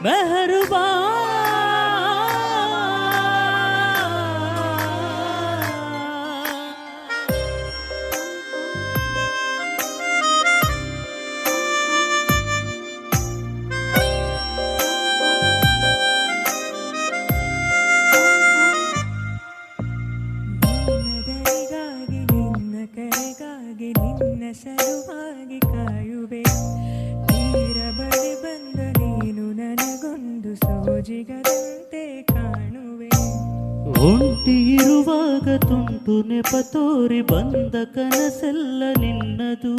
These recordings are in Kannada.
ಮೆಹರುಬಾ ಸಲುವಾಗಿ ಕಾಯುವೆ ತೀರ ಬಳಿ ಬಂದ ನೀನು ನನಗೊಂದು ಸೋಜಿಗದಂತೆ ಕಾಣುವೆ ಒಂಟಿ ಇರುವಾಗ ತುಂಟು ನೆಪ ತೋರಿ ಬಂದ ಕನಸೆಲ್ಲ ನಿನ್ನದು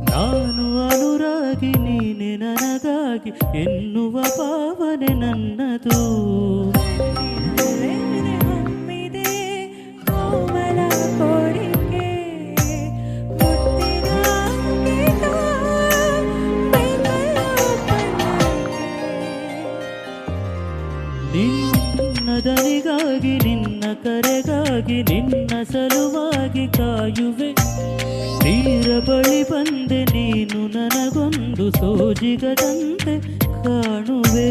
ನಾನು ಅನುರಾಗಿ ನೀನೆ ನನಗಾಗಿ ಎನ್ನುವ ಭಾವನೆ ನನ್ನದು ಹೊಮ್ಮಿದೆ ಕೋಮಲ ಕೋರಿಕೆ ನಿನ್ನ ದನಿಗಾಗಿ ನಿನ್ನ ಕರೆಗಾಗಿ ನಿನ್ನ ಸಲುವಾಗಿ ಕಾಯುವೆ ತೀರ ಬಳಿ ಬಂದೆ ನೀನು ನನಗೊಂದು ಸೋಜಿಗದಂತೆ ಕಾಣುವೆ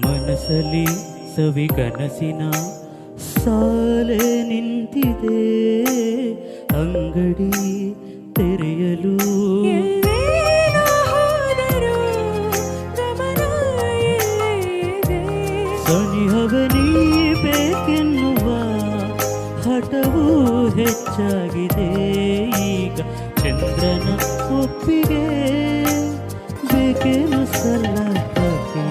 ಮನಸಲಿ ಸವಿ ಕನಸಿನ ಸಾಲೆ ನಿಂತಿದೆ ಅಂಗಡಿ ತೆರೆಯಲು ಸನಿಹವೇ ನೀ ಬೇಕೆನ್ನುವ ಹಠವೂ ಹೆಚ್ಚಾಗಿದೆ ಈಗ ಚಂದ್ರನ ಒಪ್ಪಿಗೆ ಬೇಕೇನು ಸಲ್ಲಕ್ಕೆ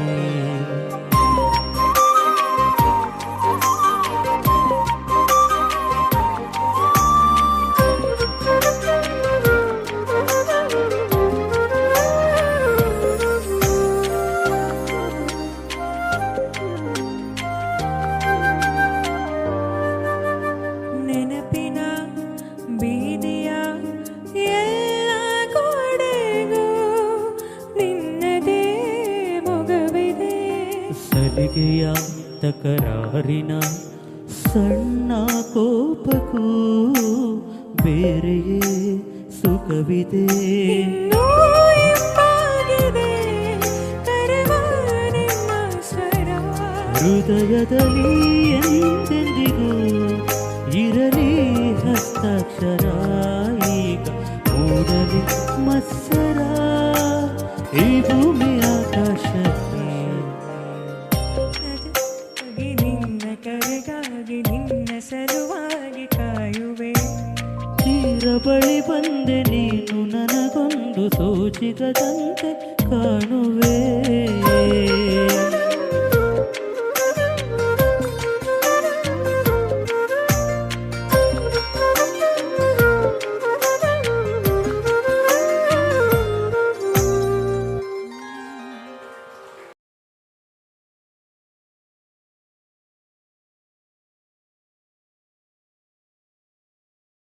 ನೆನಪಿನ ಬೀದಿಯ ಎಲ್ಲ ಗೋಡೆಗೂ ನಿನ್ನದೇ ಮೊಗವಿದೆ ಸಲಿಗೆಯ ತಕರಾರಿನ ಸಣ್ಣ ಕೋಪಕ್ಕೂ ಬೇರೆಯೇ ಸುಖವಿದೆ ಇನ್ನೂ ಇಂಪಾಗಿದೆ ಕರೆವ ನಿಮ್ಮ ಸ್ವರ ಹೃದಯದಲ್ಲಿ ಎಂದೆಂದಿಗೂ ಇರಲಿ ಹಸ್ತಾಕ್ಷರ ಈಗ ಮೂಡಲಿ ಮತ್ಸರ ಈ ಭೂಮಿ ಆಕಾಶಕ್ಕೆ ನಿನ್ನ ಕರೆಗಾಗಿ ನಿನ್ನ ಸಲುವಾಗಿ ಕಾಯುವೆ ತೀರ ಬಳಿ ಬಂದೆ ನೀನು ನನಗೊಂದು ಸೋಜಿಗದಂತೆ ಕಾಣುವೆ